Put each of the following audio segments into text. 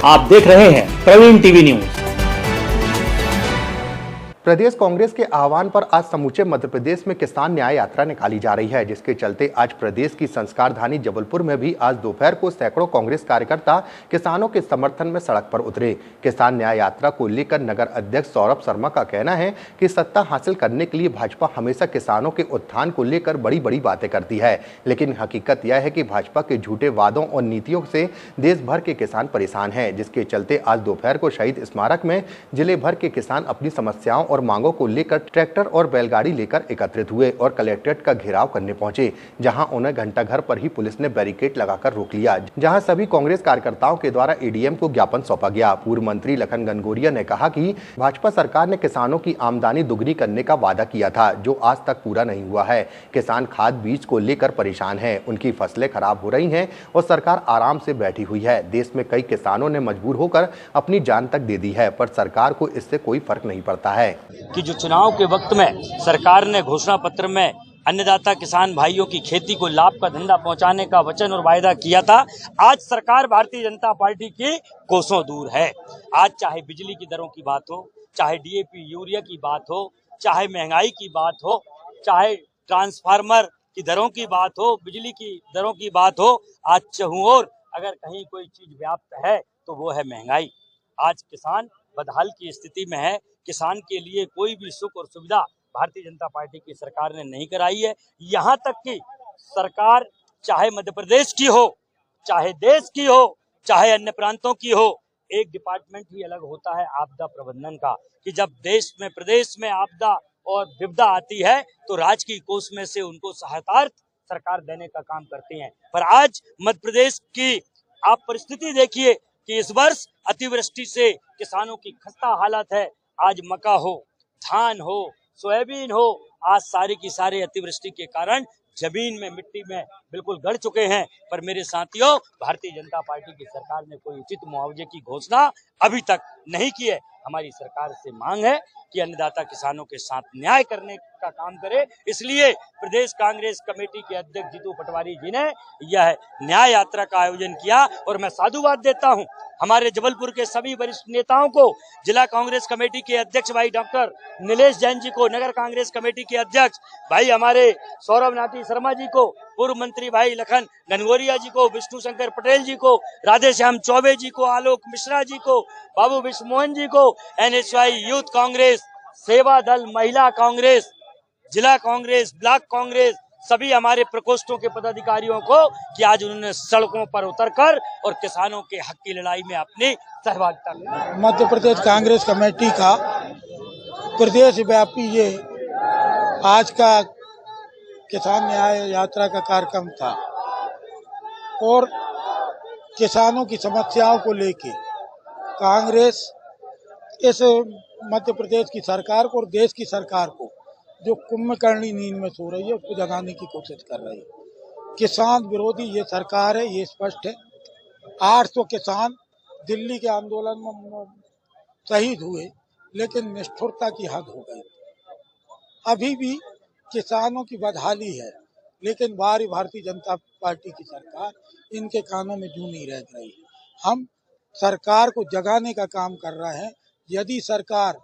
आप देख रहे हैं प्रवीण टीवी न्यूज। प्रदेश कांग्रेस के आह्वान पर आज समूचे मध्य प्रदेश में किसान न्याय यात्रा निकाली जा रही है, जिसके चलते आज प्रदेश की संस्कारधानी जबलपुर में भी आज दोपहर को सैकड़ों कांग्रेस कार्यकर्ता किसानों के समर्थन में सड़क पर उतरे। किसान न्याय यात्रा को लेकर नगर अध्यक्ष सौरभ शर्मा का कहना है कि सत्ता हासिल करने के लिए भाजपा हमेशा किसानों के उत्थान को लेकर बड़ी बड़ी बातें करती है, लेकिन हकीकत यह है कि भाजपा के झूठे वादों और नीतियों से देश भर के किसान परेशान हैं, जिसके चलते आज दोपहर को शहीद स्मारक में जिले भर के किसान अपनी समस्याओं और मांगों को लेकर ट्रैक्टर और बैलगाड़ी लेकर एकत्रित हुए और कलेक्ट्रेट का घेराव करने पहुंचे, जहां उन्हें घंटाघर पर ही पुलिस ने बैरिकेड लगाकर रोक लिया, जहां सभी कांग्रेस कार्यकर्ताओं के द्वारा एडीएम को ज्ञापन सौंपा गया। पूर्व मंत्री लखन घनघोरिया ने कहा कि भाजपा सरकार ने किसानों की आमदनी दुगनी करने का वादा किया था, जो आज तक पूरा नहीं हुआ है। किसान खाद बीज को लेकर परेशान है, उनकी फसलें खराब हो रही हैं और सरकार आराम से बैठी हुई है। देश में कई किसानों ने मजबूर होकर अपनी जान तक दे दी है, पर सरकार को इससे कोई फर्क नहीं पड़ता है। कि जो चुनाव के वक्त में सरकार ने घोषणा पत्र में अन्नदाता किसान भाइयों की खेती को लाभ का धंधा पहुंचाने का वचन और वायदा किया था, आज सरकार भारतीय जनता पार्टी की कोसों दूर है। आज चाहे बिजली की दरों की बात हो, चाहे डीएपी यूरिया की बात हो, चाहे महंगाई की बात हो, चाहे ट्रांसफार्मर की दरों की बात हो, बिजली की दरों की बात हो, आज चहुओर अगर कहीं कोई चीज व्याप्त है तो वो है महंगाई। आज किसान बदहाल की स्थिति में है। किसान के लिए कोई भी सुख और सुविधा भारतीय जनता पार्टी की सरकार ने नहीं कराई है। यहाँ तक कि सरकार चाहे मध्य प्रदेश की हो, चाहे देश की हो, चाहे अन्य प्रांतों की हो, एक डिपार्टमेंट ही अलग होता है आपदा प्रबंधन का, कि जब देश में प्रदेश में आपदा और विपदा आती है तो राज्य की कोष में से उनको सहायतार्थ सरकार देने का काम करती है। पर आज मध्य प्रदेश की आप परिस्थिति देखिए कि इस वर्ष अतिवृष्टि से किसानों की खस्ता हालत है। आज मक्का हो, धान हो, सोयाबीन हो, आज सारे की सारे अतिवृष्टि के कारण जमीन में मिट्टी में बिल्कुल गड़ चुके हैं। पर मेरे साथियों, भारतीय जनता पार्टी की सरकार ने कोई उचित मुआवजे की घोषणा अभी तक नहीं की है। हमारी सरकार से मांग है कि अन्नदाता किसानों के साथ न्याय करने का काम करे। इसलिए प्रदेश कांग्रेस कमेटी के अध्यक्ष जीतू पटवारी जी ने यह न्याय यात्रा का आयोजन किया और मैं साधुवाद देता हूं हमारे जबलपुर के सभी वरिष्ठ नेताओं को, जिला कांग्रेस कमेटी के अध्यक्ष भाई डॉक्टर नीलेश जैन जी को, नगर कांग्रेस कमेटी के अध्यक्ष भाई हमारे सौरभ नाटी शर्मा जी को, पूर्व मंत्री भाई लखन घनघोरिया जी को, विष्णु शंकर पटेल जी को, राधे श्याम चौबे जी को, आलोक मिश्रा जी को, बाबू विश्वमोहन जी को, एनएसवाई यूथ कांग्रेस, सेवा दल महिला कांग्रेस, जिला कांग्रेस, ब्लॉक कांग्रेस, सभी हमारे प्रकोष्ठों के पदाधिकारियों को कि आज उन्होंने सड़कों पर उतरकर और किसानों के हक की लड़ाई में अपनी सहभागिता की। मध्य प्रदेश कांग्रेस कमेटी का प्रदेश व्यापी ये आज का किसान न्याय यात्रा का कार्यक्रम था और किसानों की समस्याओं को लेके कांग्रेस इस मध्य प्रदेश की सरकार को और देश की सरकार को जो कुंभकर्णी नींद में सो रही है उसको जगाने की कोशिश कर रही है। किसान विरोधी ये सरकार है, ये स्पष्ट है। 800 किसान दिल्ली के आंदोलन में शहीद हुए, लेकिन निष्ठुरता की हद हो गई। अभी भी किसानों की बदहाली है, लेकिन बाहरी भारतीय जनता पार्टी की सरकार इनके कानों में जूं नहीं रह रही। हम सरकार को जगाने का काम कर रहे हैं। यदि सरकार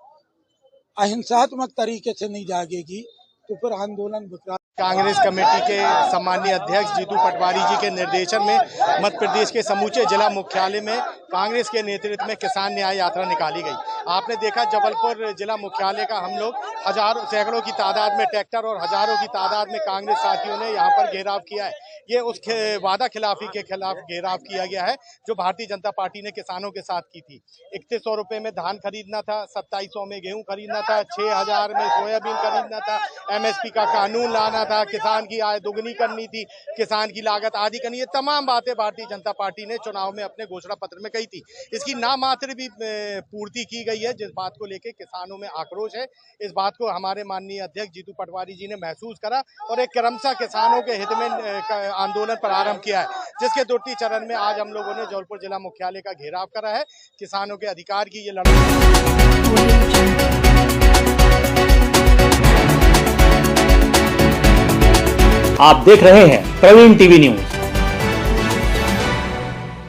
अहिंसात्मक तरीके से नहीं जागेगी तो फिर आंदोलन विकराल। कांग्रेस कमेटी के सम्मानीय अध्यक्ष जीतू पटवारी जी के निर्देशन में मध्य प्रदेश के समूचे जिला मुख्यालय में कांग्रेस के नेतृत्व में किसान न्याय यात्रा निकाली गई। आपने देखा जबलपुर जिला मुख्यालय का हम लोग हजारों सैकड़ों की तादाद में ट्रैक्टर और हजारों की तादाद में कांग्रेस साथियों ने यहाँ पर घेराव किया है। ये उस वादा खिलाफी के खिलाफ घेराव किया गया है जो भारतीय जनता पार्टी ने किसानों के साथ की थी। 3100 रुपए में धान खरीदना था, 2700 में गेहूं खरीदना था, 6000 में सोयाबीन खरीदना था, एमएसपी का कानून लाना था, किसान की आय दोगुनी करनी थी, किसान की लागत आधी करनी, ये तमाम बातें भारतीय जनता पार्टी ने चुनाव में अपने घोषणा पत्र में कही थी। इसकी नामात्र भी पूर्ति की गई है, जिस बात को लेकर किसानों में आक्रोश है। इस बात को हमारे माननीय अध्यक्ष जीतू पटवारी जी ने महसूस करा और एक क्रमशः किसानों के हित में आंदोलन प्रारंभ किया है, जिसके दूसरे चरण में आज हम लोगों ने जबलपुर जिला मुख्यालय का घेराव करा है। किसानों के अधिकार की ये लड़ाई। आप देख रहे हैं प्रवीण टीवी न्यूज।